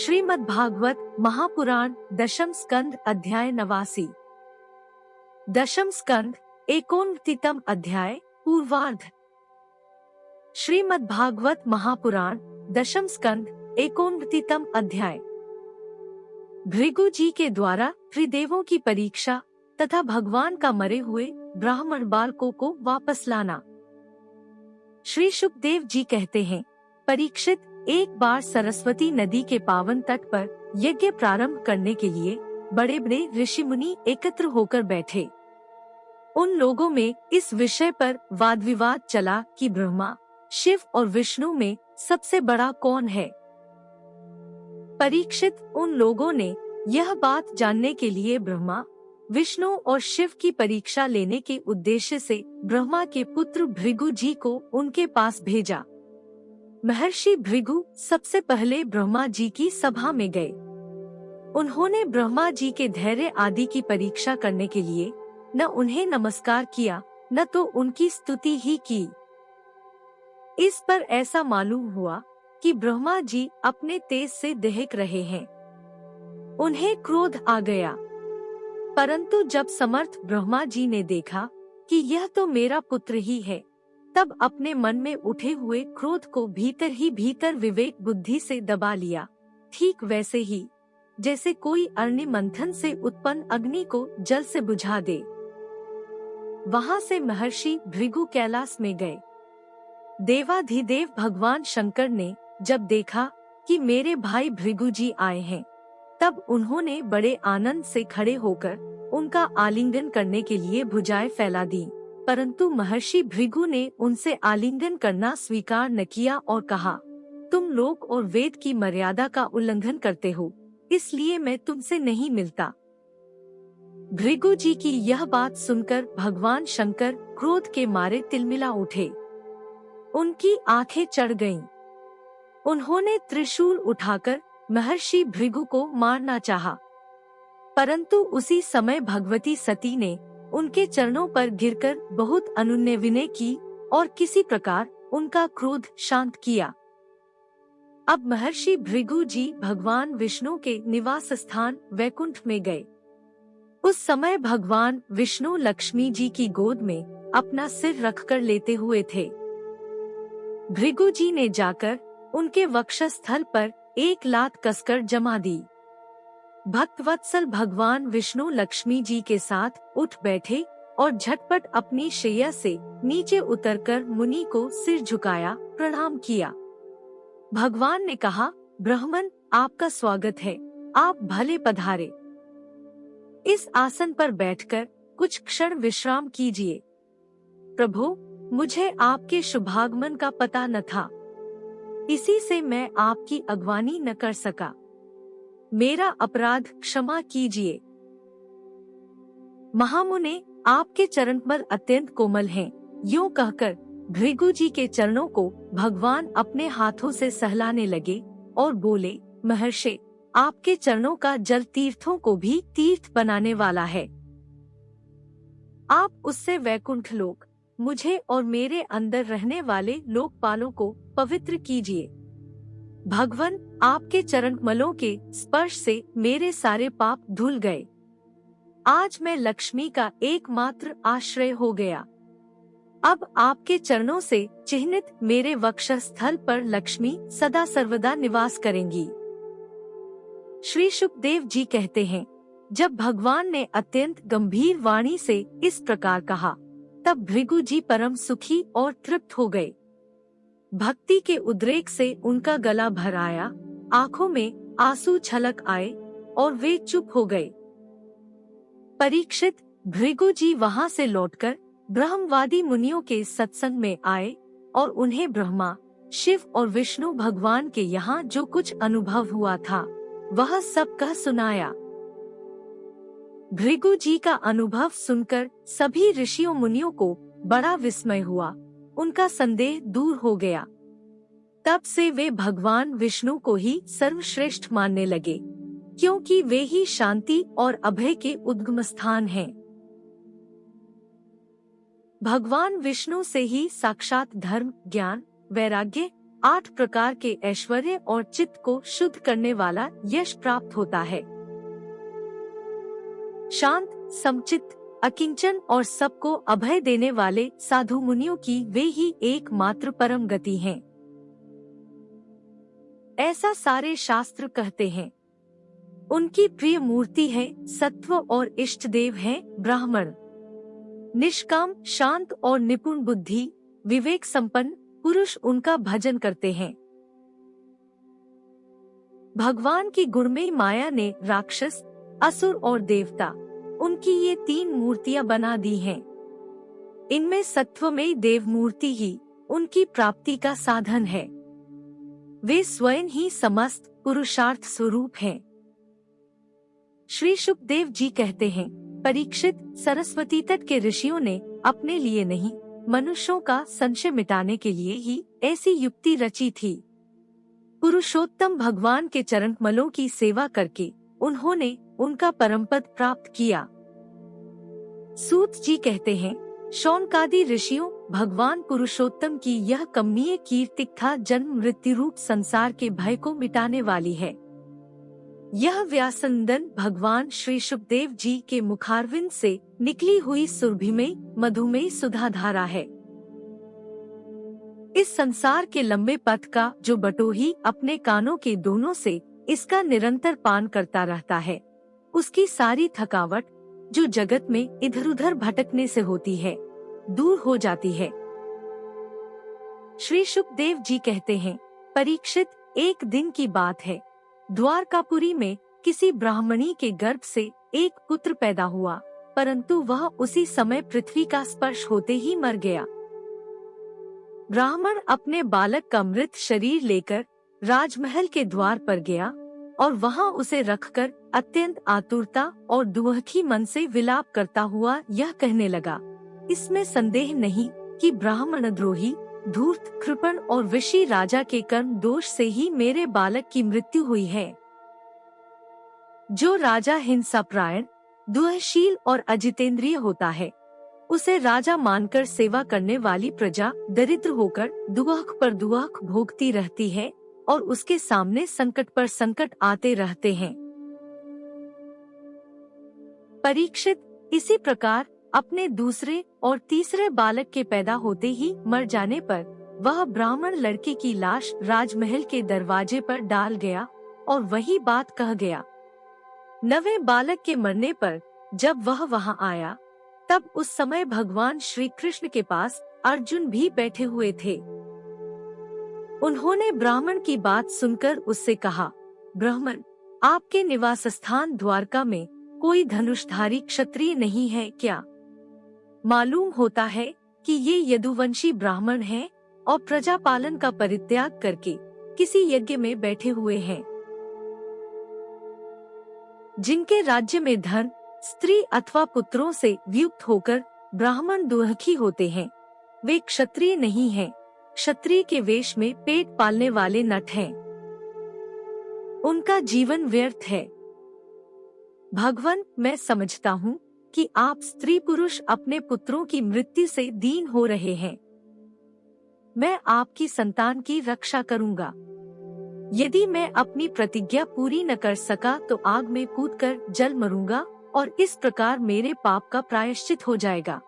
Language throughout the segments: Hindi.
श्रीमद् भागवत महापुराण दशम स्कंद अध्याय 89। दशम स्कंद एकोनतीतम अध्याय पूर्वार्ध। श्रीमद् भागवत महापुराण दशम स्कंद एकोनतीतम अध्याय। भृगु जी के द्वारा त्रिदेवों की परीक्षा तथा भगवान का मरे हुए ब्राह्मण बालकों को वापस लाना। श्री शुकदेव जी कहते हैं, परीक्षित, एक बार सरस्वती नदी के पावन तट पर यज्ञ प्रारंभ करने के लिए बड़े बड़े ऋषि मुनि एकत्र होकर बैठे। उन लोगों में इस विषय पर वाद विवाद चला कि ब्रह्मा, शिव और विष्णु में सबसे बड़ा कौन है। परीक्षित, उन लोगों ने यह बात जानने के लिए ब्रह्मा, विष्णु और शिव की परीक्षा लेने के उद्देश्य से ब्रह्मा के पुत्र भृगु जी को उनके पास भेजा। महर्षि भृगु सबसे पहले ब्रह्मा जी की सभा में गए। उन्होंने ब्रह्मा जी के धैर्य आदि की परीक्षा करने के लिए न उन्हें नमस्कार किया, न तो उनकी स्तुति ही की। इस पर ऐसा मालूम हुआ कि ब्रह्मा जी अपने तेज से दहक रहे हैं। उन्हें क्रोध आ गया, परंतु जब समर्थ ब्रह्मा जी ने देखा कि यह तो मेरा पुत्र ही है, तब अपने मन में उठे हुए क्रोध को भीतर ही भीतर विवेक बुद्धि से दबा लिया, ठीक वैसे ही जैसे कोई अग्नि मंथन से उत्पन्न अग्नि को जल से बुझा दे। वहां से महर्षि भृगु कैलाश में गए। देवाधिदेव भगवान शंकर ने जब देखा कि मेरे भाई भृगु जी आए हैं, तब उन्होंने बड़े आनंद से खड़े होकर उनका आलिंगन करने के लिए भुजाएं फैला दी, परंतु महर्षि भृगु ने उनसे आलिंगन करना स्वीकार न किया और कहा, तुम लोक और वेद की मर्यादा का उल्लंघन करते हो, इसलिए मैं तुमसे नहीं मिलता। भृगु जी की यह बात सुनकर भगवान शंकर क्रोध के मारे तिलमिला उठे। उनकी आंखें चढ़ गईं। उन्होंने त्रिशूल उठाकर महर्षि भृगु को मारना चाहा, परंतु उसी समय भगवती सती ने उनके चरणों पर गिरकर बहुत अनुनय विनय की और किसी प्रकार उनका क्रोध शांत किया। अब महर्षि भृगु जी भगवान विष्णु के निवास स्थान वैकुंठ में गए। उस समय भगवान विष्णु लक्ष्मी जी की गोद में अपना सिर रखकर लेते हुए थे। भृगु जी ने जाकर उनके वक्षस्थल पर एक लात कसकर जमा दी। भक्तवत्सल भगवान विष्णु लक्ष्मी जी के साथ उठ बैठे और झटपट अपनी शैया से नीचे उतरकर मुनि को सिर झुकाया, प्रणाम किया। भगवान ने कहा, ब्राह्मण, आपका स्वागत है, आप भले पधारे। इस आसन पर बैठकर कुछ क्षण विश्राम कीजिए। प्रभु, मुझे आपके शुभागमन का पता न था, इसी से मैं आपकी अगवानी न कर सका। मेरा अपराध क्षमा कीजिए। महामुने, आपके चरणकमल अत्यंत कोमल हैं। यूं कहकर भृगु जी के चरणों को भगवान अपने हाथों से सहलाने लगे और बोले, महर्षि, आपके चरणों का जल तीर्थों को भी तीर्थ बनाने वाला है। आप उससे वैकुंठ लोक, मुझे और मेरे अंदर रहने वाले लोकपालों को पवित्र कीजिए। भगवान, आपके चरणकमलों के स्पर्श से मेरे सारे पाप धुल गए। आज मैं लक्ष्मी का एकमात्र आश्रय हो गया। अब आपके चरणों से चिह्नित मेरे वक्षस्थल पर लक्ष्मी सदा सर्वदा निवास करेंगी। श्री शुकदेव जी कहते हैं, जब भगवान ने अत्यंत गंभीर वाणी से इस प्रकार कहा, तब भृगु जी परम सुखी और तृप्त हो गए। भक्ति के उद्रेक से उनका गला भर आया, आंखों में आंसू छलक आए और वे चुप हो गए। परीक्षित, भृगु जी वहां से लौटकर ब्रह्मवादी मुनियों के सत्संग में आए और उन्हें ब्रह्मा, शिव और विष्णु भगवान के यहाँ जो कुछ अनुभव हुआ था वह सब कह सुनाया। भृगु जी का अनुभव सुनकर सभी ऋषियों मुनियों को बड़ा विस्मय हुआ, उनका संदेह दूर हो गया। तब से वे भगवान विष्णु को ही सर्वश्रेष्ठ मानने लगे, क्योंकि वे ही शांति और अभय के उद्गम स्थान हैं। भगवान विष्णु से ही साक्षात धर्म, ज्ञान, वैराग्य 8 प्रकार के ऐश्वर्य और चित्त को शुद्ध करने वाला यश प्राप्त होता है। शांत, समचित्त, अकिंचन और सबको अभय देने वाले साधु मुनियों की वे ही एकमात्र परम गति हैं। ऐसा सारे शास्त्र कहते हैं। उनकी प्रिय मूर्ति है सत्व और इष्ट देव है ब्राह्मण। निष्काम, शांत और निपुण बुद्धि, विवेक संपन्न पुरुष उनका भजन करते हैं। भगवान की गुणमयी माया ने राक्षस, असुर और देवता, उनकी ये 3 मूर्तियां बना दी हैं। इनमें सत्वमयी देव मूर्ति ही उनकी प्राप्ति का साधन है। वे स्वयं ही समस्त पुरुषार्थ स्वरूप हैं। श्री शुकदेव जी कहते हैं, परीक्षित, सरस्वती तट के ऋषियों ने अपने लिए नहीं, मनुष्यों का संशय मिटाने के लिए ही ऐसी युक्ति रची थी। पुरुषोत्तम भगवान के चरण कमलों की सेवा करके उन्होंने उनका परम पद प्राप्त किया। सूत जी कहते हैं, शौनकादि ऋषियों भगवान पुरुषोत्तम की यह कमनीय कीर्तिकथा जन्म मृत्यु रूप संसार के भय को मिटाने वाली है। यह व्यासनंदन भगवान श्री शुकदेव जी के मुखारविंद से निकली हुई सुरभिमयी मधुमेह सुधाधारा है। इस संसार के लंबे पथ का जो बटोही अपने कानों के दोनों से इसका निरंतर पान करता रहता है, उसकी सारी थकावट जो जगत में इधर उधर भटकने से होती है, दूर हो जाती है। श्री शुकदेव जी कहते हैं, परीक्षित, एक दिन की बात है, द्वारकापुरी में किसी ब्राह्मणी के गर्भ से एक पुत्र पैदा हुआ, परंतु वह उसी समय पृथ्वी का स्पर्श होते ही मर गया। ब्राह्मण अपने बालक का मृत शरीर लेकर राजमहल के द्वार पर गया और वहां उसे रखकर अत्यंत आतुरता और दुखी मन से विलाप करता हुआ यह कहने लगा, इसमें संदेह नहीं कि ब्राह्मण द्रोही, धूर्त, कृपण और विषी राजा के कर्म दोष से ही मेरे बालक की मृत्यु हुई है। जो राजा हिंसापरायण, दुःशील और अजितेंद्रिय होता है, उसे राजा मानकर सेवा करने वाली प्रजा दरिद्र होकर दुख पर दुख भोगती रहती है और उसके सामने संकट पर संकट आते रहते हैं। परीक्षित, इसी प्रकार अपने दूसरे और तीसरे बालक के पैदा होते ही मर जाने पर वह ब्राह्मण लड़के की लाश राजमहल के दरवाजे पर डाल गया और वही बात कह गया। 9वें बालक के मरने पर जब वह वहां आया, तब उस समय भगवान श्री कृष्ण के पास अर्जुन भी बैठे हुए थे। उन्होंने ब्राह्मण की बात सुनकर उससे कहा, ब्राह्मण, आपके निवास स्थान द्वारका में कोई धनुषधारी क्षत्रिय नहीं है क्या? मालूम होता है कि ये यदुवंशी ब्राह्मण हैं और प्रजा पालन का परित्याग करके किसी यज्ञ में बैठे हुए हैं। जिनके राज्य में धन, स्त्री अथवा पुत्रों से युक्त होकर ब्राह्मण दुखी होते हैं, वे क्षत्रिय नहीं हैं। क्षत्रिय के वेश में पेट पालने वाले नट हैं। उनका जीवन व्यर्थ है। भगवान, मैं समझता हूँ कि आप स्त्री पुरुष अपने पुत्रों की मृत्यु से दीन हो रहे हैं। मैं आपकी संतान की रक्षा करूँगा। यदि मैं अपनी प्रतिज्ञा पूरी न कर सका तो आग में कूदकर जल मरूंगा और इस प्रकार मेरे पाप का प्रायश्चित हो जाएगा।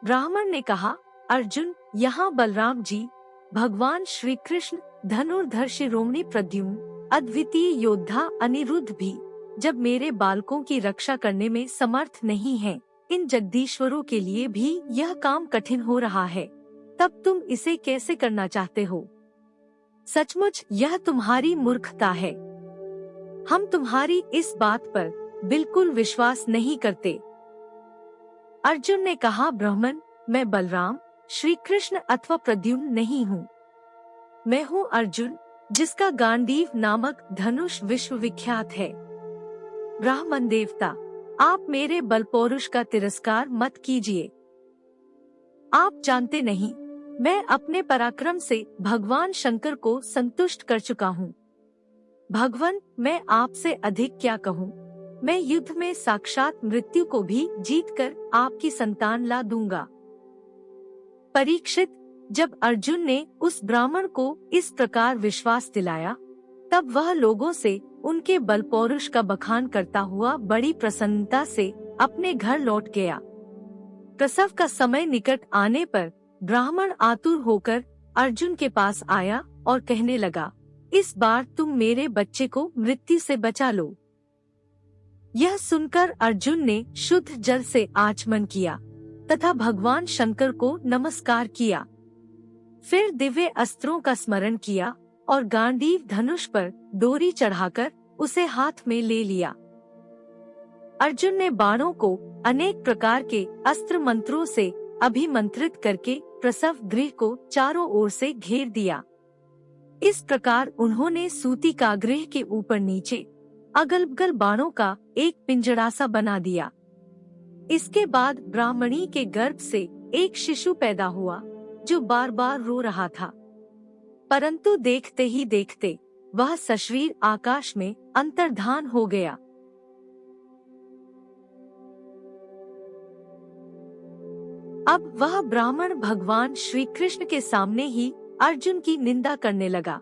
ब्राह्मण ने कहा, अर्जुन, यहाँ बलराम जी, भगवान श्री कृष्ण, धनुर्धर शिरोमणि प्रद्युम्न, अद्वितीय योद्धा अनिरुद्ध भी जब मेरे बालकों की रक्षा करने में समर्थ नहीं हैं, इन जगदीश्वरों के लिए भी यह काम कठिन हो रहा है, तब तुम इसे कैसे करना चाहते हो? सचमुच यह तुम्हारी मूर्खता है। हम तुम्हारी इस बात पर बिल्कुल विश्वास नहीं करते। अर्जुन ने कहा, ब्राह्मण, मैं बलराम, श्री कृष्ण अथवा प्रद्युम्न नहीं हूँ। मैं हूँ अर्जुन, जिसका गांडीव नामक धनुष विश्व विख्यात है। ब्राह्मण देवता, आप मेरे बल पौरुष का तिरस्कार मत कीजिए। आप जानते नहीं, मैं अपने पराक्रम से भगवान शंकर को संतुष्ट कर चुका हूँ। भगवान, मैं आपसे अधिक क्या कहूँ? मैं युद्ध में साक्षात मृत्यु को भी जीतकर आपकी संतान ला दूंगा। परीक्षित, जब अर्जुन ने उस ब्राह्मण को इस प्रकार विश्वास दिलाया, तब वह लोगों से उनके बल पौरुष का बखान करता हुआ बड़ी प्रसन्नता से अपने घर लौट गया। प्रसव का समय निकट आने पर ब्राह्मण आतुर होकर अर्जुन के पास आया और कहने लगा, इस बार तुम मेरे बच्चे को मृत्यु से बचा लो। यह सुनकर अर्जुन ने शुद्ध जल से आचमन किया तथा भगवान शंकर को नमस्कार किया। फिर दिव्य अस्त्रों का स्मरण किया और गांडीव धनुष पर डोरी चढ़ाकर उसे हाथ में ले लिया। अर्जुन ने बाणों को अनेक प्रकार के अस्त्र मंत्रों से अभिमंत्रित करके प्रसव गृह को चारों ओर से घेर दिया। इस प्रकार उन्होंने सूतिका गृह के ऊपर नीचे अगल बगल बाणों का एक पिंजड़ा बना दिया। इसके बाद ब्राह्मणी के गर्भ से एक शिशु पैदा हुआ जो बार बार रो रहा था, परंतु देखते ही देखते वह सशरीर आकाश में अंतर्धान हो गया। अब वह ब्राह्मण भगवान श्री कृष्ण के सामने ही अर्जुन की निंदा करने लगा।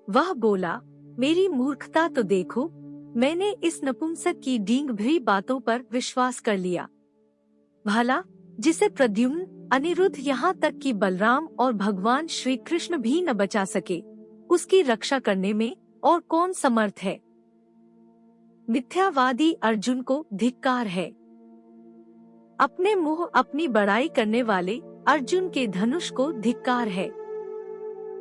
वह बोला, मेरी मूर्खता तो देखो, मैंने इस नपुंसक की डींग भरी बातों पर विश्वास कर लिया। भला जिसे प्रद्युम्न, अनिरुद्ध, यहाँ तक कि बलराम और भगवान श्री कृष्ण भी न बचा सके, उसकी रक्षा करने में और कौन समर्थ है। मिथ्यावादी अर्जुन को धिक्कार है। अपने मुंह अपनी बड़ाई करने वाले अर्जुन के धनुष को धिक्कार है।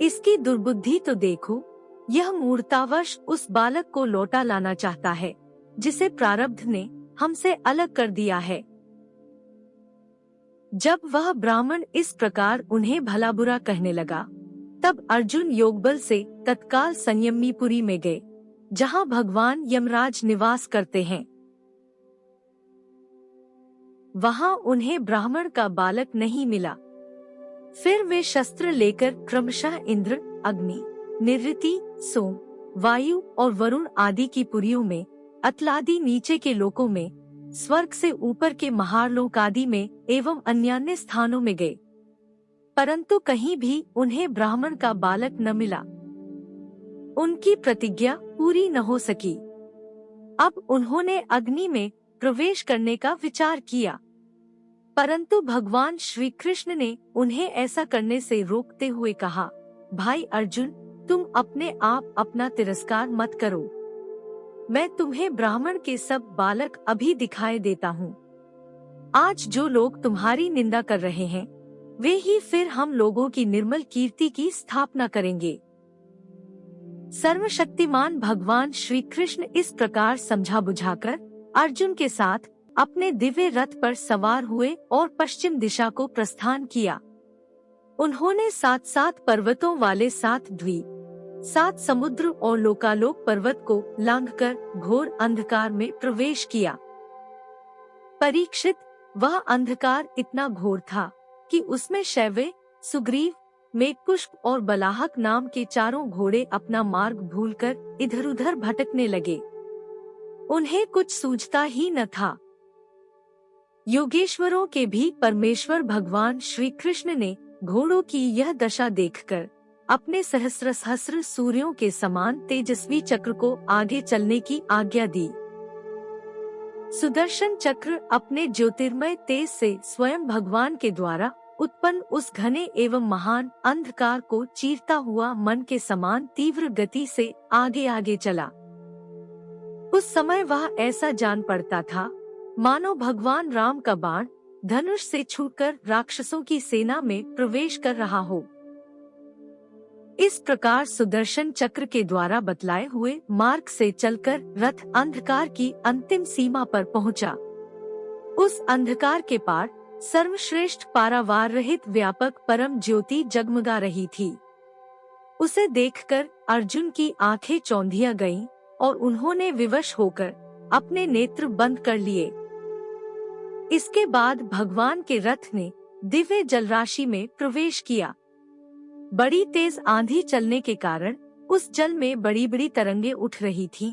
इसकी दुर्बुद्धि तो देखो, यह मूर्तावश उस बालक को लौटा लाना चाहता है जिसे प्रारब्ध ने हमसे अलग कर दिया है। जब वह ब्राह्मण इस प्रकार उन्हें भला बुरा कहने लगा, तब अर्जुन योगबल से तत्काल संयमीपुरी में गए, जहाँ भगवान यमराज निवास करते हैं। वहाँ उन्हें ब्राह्मण का बालक नहीं मिला। फिर वे शस्त्र लेकर क्रमशः इंद्र, अग्नि, निरृति, सोम, वायु और वरुण आदि की पुरियों में, अतलादि नीचे के लोकों में, स्वर्ग से ऊपर के महालोक आदि में एवं अन्यान्य स्थानों में गए, परंतु कहीं भी उन्हें ब्राह्मण का बालक न मिला। उनकी प्रतिज्ञा पूरी न हो सकी। अब उन्होंने अग्नि में प्रवेश करने का विचार किया, परंतु भगवान श्री कृष्ण ने उन्हें ऐसा करने से रोकते हुए कहा, भाई अर्जुन, तुम अपने आप अपना तिरस्कार मत करो। मैं तुम्हें ब्राह्मण के सब बालक अभी दिखाई देता हूँ। आज जो लोग तुम्हारी निंदा कर रहे हैं, वे ही फिर हम लोगों की निर्मल कीर्ति की स्थापना करेंगे। सर्वशक्तिमान भगवान श्री कृष्ण इस प्रकार समझा बुझाकर अर्जुन के साथ अपने दिव्य रथ पर सवार हुए और पश्चिम दिशा को प्रस्थान किया। उन्होंने 7 पर्वतों वाले 7 द्वीप, 7 समुद्र और लोकालोक पर्वत को लांघकर घोर अंधकार में प्रवेश किया। परीक्षित, वह अंधकार इतना घोर था कि उसमें शैव्य, सुग्रीव, मेघपुष्प और बलाहक नाम के 4 घोड़े अपना मार्ग भूलकर इधर उधर भटकने लगे। उन्हें कुछ सूझता ही न था। योगेश्वरों के भी परमेश्वर भगवान श्री कृष्ण ने घोड़ों की यह दशा देखकर अपने सहस्र सूर्यों के समान तेजस्वी चक्र को आगे चलने की आज्ञा दी। सुदर्शन चक्र अपने ज्योतिर्मय तेज से स्वयं भगवान के द्वारा उत्पन्न उस घने एवं महान अंधकार को चीरता हुआ मन के समान तीव्र गति से आगे आगे चला। उस समय वह ऐसा जान पड़ता था मानो भगवान राम का बाण धनुष से छूटकर राक्षसों की सेना में प्रवेश कर रहा हो। इस प्रकार सुदर्शन चक्र के द्वारा बतलाए हुए मार्ग से चलकर रथ अंधकार की अंतिम सीमा पर पहुंचा। उस अंधकार के पार सर्वश्रेष्ठ पारावार रहित व्यापक परम ज्योति जगमगा रही थी। उसे देखकर अर्जुन की आंखें चौंधिया गईं और उन्होंने विवश होकर अपने नेत्र बंद कर लिए। इसके बाद भगवान के रथ ने दिव्य जलराशि में प्रवेश किया। बड़ी तेज आंधी चलने के कारण उस जल में बड़ी बड़ी तरंगे उठ रही थीं,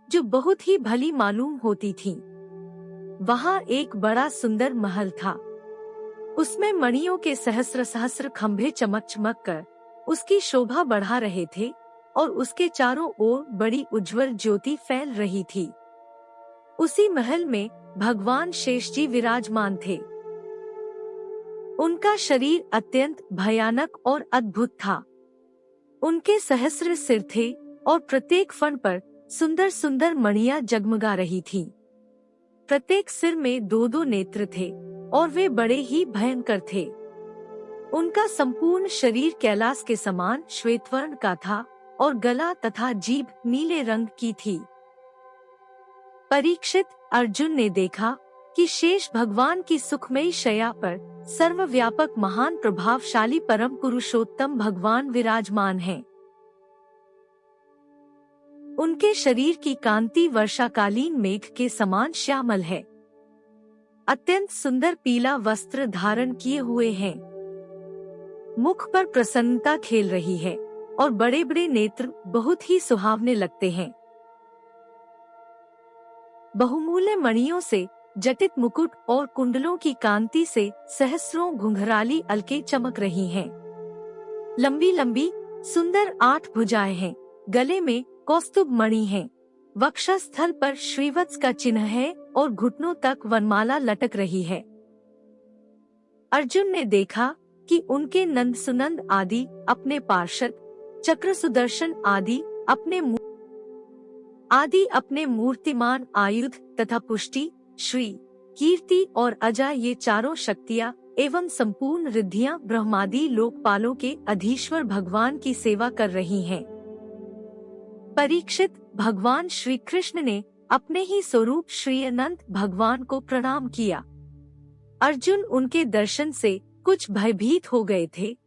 जो बहुत ही भली मालूम होती थीं। वहाँ एक बड़ा सुंदर महल था। उसमें मणियों के सहस्र सहस्र खंभे चमक चमक कर उसकी शोभा बढ़ा रहे थे और उसके चारों ओर बड़ी उज्जवल ज्योति फैल रही थी। उसी महल में भगवान शेष जी विराजमान थे। उनका शरीर अत्यंत भयानक और अद्भुत था। उनके सहस्र सिर थे और प्रत्येक फण पर सुंदर सुंदर मणियां जगमगा रही थीं। प्रत्येक सिर में दो दो नेत्र थे और वे बड़े ही भयंकर थे। उनका संपूर्ण शरीर कैलाश के समान श्वेतवर्ण का था और गला तथा जीभ नीले रंग की थी। परीक्षित, अर्जुन ने देखा कि शेष भगवान की सुखमयी शैया पर सर्वव्यापक महान प्रभावशाली परम पुरुषोत्तम भगवान विराजमान हैं। उनके शरीर की कांति वर्षाकालीन मेघ के समान श्यामल है। अत्यंत सुंदर पीला वस्त्र धारण किए हुए हैं। मुख पर प्रसन्नता खेल रही है और बड़े बड़े नेत्र बहुत ही सुहावने लगते हैं। बहुमूल्य मणियों से जटित मुकुट और कुंडलों की कांति से सहस्रों घुंघराली अलकें चमक रही हैं। लंबी लंबी सुंदर 8 भुजाएं हैं। गले में कौस्तुभ मणि है। वक्षस्थल पर श्रीवत्स का चिन्ह है और घुटनों तक वनमाला लटक रही है। अर्जुन ने देखा कि उनके नंद सुनंद आदि अपने पार्षद, चक्र सुदर्शन आदि अपने मूर्तिमान आयुध तथा पुष्टि, श्री, कीर्ति और अजा ये चारों शक्तियाँ एवं संपूर्ण रिद्धियाँ ब्रह्मादि लोकपालों के अधीश्वर भगवान की सेवा कर रही हैं। परीक्षित, भगवान श्री कृष्ण ने अपने ही स्वरूप श्री अनंत भगवान को प्रणाम किया। अर्जुन उनके दर्शन से कुछ भयभीत हो गए थे।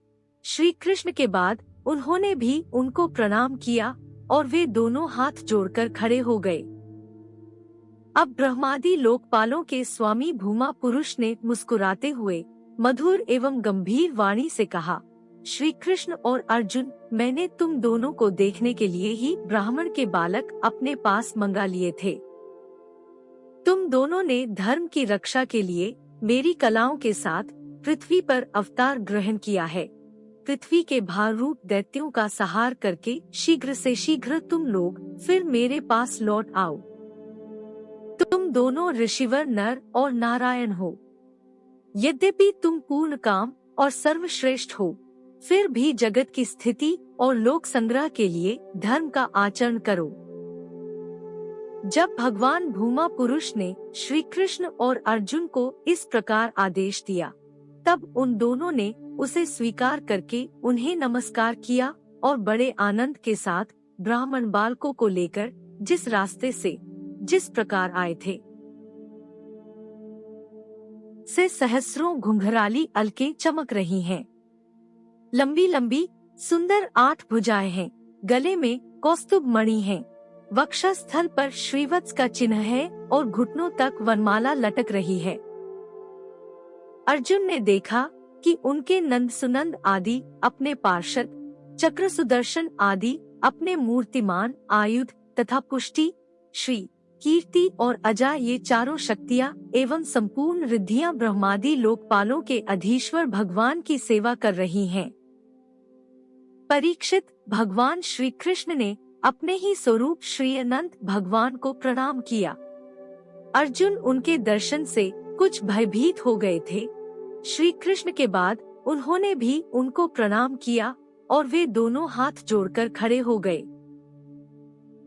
श्री कृष्ण के बाद उन्होंने भी उनको प्रणाम किया और वे दोनों हाथ जोड़कर खड़े हो गए। अब ब्रह्मादि लोकपालों के स्वामी भूमा पुरुष ने मुस्कुराते हुए मधुर एवं गंभीर वाणी से कहा, श्री कृष्ण और अर्जुन, मैंने तुम दोनों को देखने के लिए ही ब्राह्मण के बालक अपने पास मंगा लिए थे। तुम दोनों ने धर्म की रक्षा के लिए मेरी कलाओं के साथ पृथ्वी पर अवतार ग्रहण किया है। पृथ्वी के भार रूप दैत्यों का संहार करके शीघ्र से शीघ्र तुम लोग फिर मेरे पास लौट आओ। तुम दोनों ऋषिवर नर और नारायण हो। यद्यपि तुम पूर्ण काम और सर्वश्रेष्ठ हो, फिर भी जगत की स्थिति और लोक संग्रह के लिए धर्म का आचरण करो। जब भगवान भूमा पुरुष ने श्री कृष्ण और अर्जुन को इस प्रकार आदेश दिया, तब उन दोनों ने उसे स्वीकार करके उन्हें नमस्कार किया और बड़े आनंद के साथ ब्राह्मण बालकों को लेकर जिस रास्ते से जिस प्रकार आए थे से सहस्रों घुंघराली अलकें चमक रही हैं। लंबी लंबी सुंदर 8 भुजाएं हैं। गले में कौस्तुभ मणि है। वक्षस्थल पर श्रीवत्स का चिन्ह है और घुटनों तक वनमाला लटक रही है। अर्जुन ने देखा कि उनके नंद सुनंद आदि अपने पार्षद, चक्र सुदर्शन आदि अपने मूर्तिमान आयुध तथा पुष्टि, श्री, कीर्ति और अजा ये चारों शक्तियाँ एवं संपूर्ण रिद्धियाँ ब्रह्मादि लोकपालों के अधीश्वर भगवान की सेवा कर रही हैं। परीक्षित, भगवान श्री कृष्ण ने अपने ही स्वरूप श्री अनंत भगवान को प्रणाम किया। अर्जुन उनके दर्शन से कुछ भयभीत हो गए थे। श्री कृष्ण के बाद उन्होंने भी उनको प्रणाम किया और वे दोनों हाथ जोड़कर खड़े हो गए।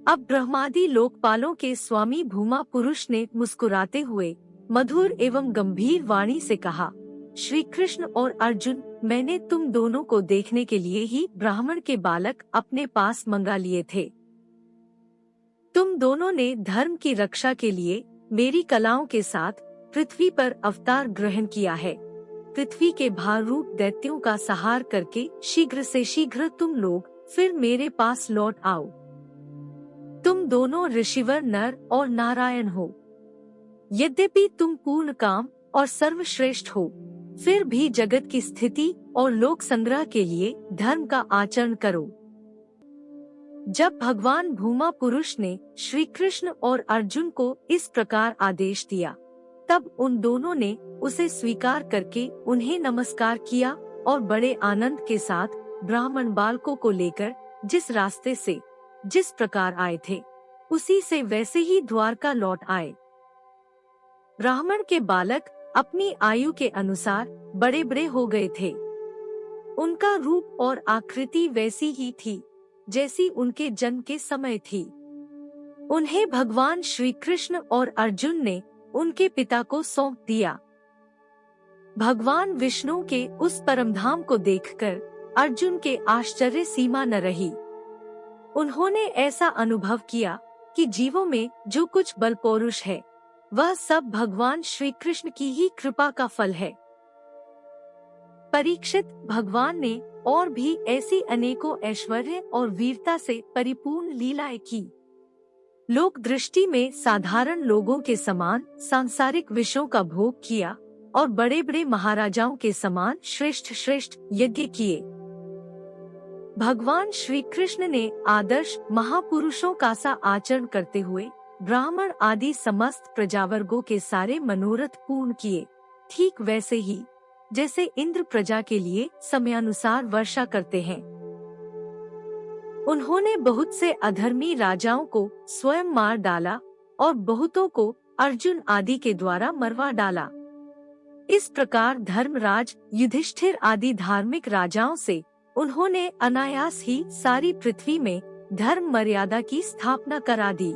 अब ब्रह्मादि लोकपालों के स्वामी भूमा पुरुष ने मुस्कुराते हुए मधुर एवं गंभीर वाणी से कहा, श्री कृष्ण और अर्जुन, मैंने तुम दोनों को देखने के लिए ही ब्राह्मण के बालक अपने पास मंगा लिए थे। तुम दोनों ने धर्म की रक्षा के लिए मेरी कलाओं के साथ पृथ्वी पर अवतार ग्रहण किया है। पृथ्वी के भार रूप दैत्यों का संहार करके शीघ्र से शीघ्र तुम लोग फिर मेरे पास लौट आओ। तुम दोनों ऋषिवर नर और नारायण हो। यद्यपि तुम पूर्ण काम और सर्वश्रेष्ठ हो, फिर भी जगत की स्थिति और लोक संग्रह के लिए धर्म का आचरण करो। जब भगवान भूमा पुरुष ने श्री कृष्ण और अर्जुन को इस प्रकार आदेश दिया, तब उन दोनों ने उसे स्वीकार करके उन्हें नमस्कार किया और बड़े आनंद के साथ ब्राह्मण बालकों को लेकर जिस रास्ते से जिस प्रकार आए थे उसी से वैसे ही द्वारका लौट आए। ब्राह्मण के बालक अपनी आयु के अनुसार बड़े बड़े हो गए थे। उनका रूप और आकृति वैसी ही थी जैसी उनके जन्म के समय थी। उन्हें भगवान श्री कृष्ण और अर्जुन ने उनके पिता को सौंप दिया। भगवान विष्णु के उस परमधाम को देखकर अर्जुन के आश्चर्य सीमा न रही। उन्होंने ऐसा अनुभव किया कि जीवों में जो कुछ बल पौरुष है वह सब भगवान श्री कृष्ण की ही कृपा का फल है। परीक्षित, भगवान ने और भी ऐसी अनेकों ऐश्वर्य और वीरता से परिपूर्ण लीलाएं की। लोक दृष्टि में साधारण लोगों के समान सांसारिक विषयों का भोग किया और बड़े बड़े महाराजाओं के समान श्रेष्ठ श्रेष्ठ यज्ञ किए। भगवान श्री कृष्ण ने आदर्श महापुरुषों का सा आचरण करते हुए ब्राह्मण आदि समस्त प्रजावर्गों के सारे मनोरथ पूर्ण किए, ठीक वैसे ही जैसे इंद्र प्रजा के लिए समयानुसार वर्षा करते हैं। उन्होंने बहुत से अधर्मी राजाओं को स्वयं मार डाला और बहुतों को अर्जुन आदि के द्वारा मरवा डाला। इस प्रकार धर्मराज, युधिष्ठिर आदि धार्मिक राजाओं से उन्होंने अनायास ही सारी पृथ्वी में धर्म मर्यादा की स्थापना करा दी।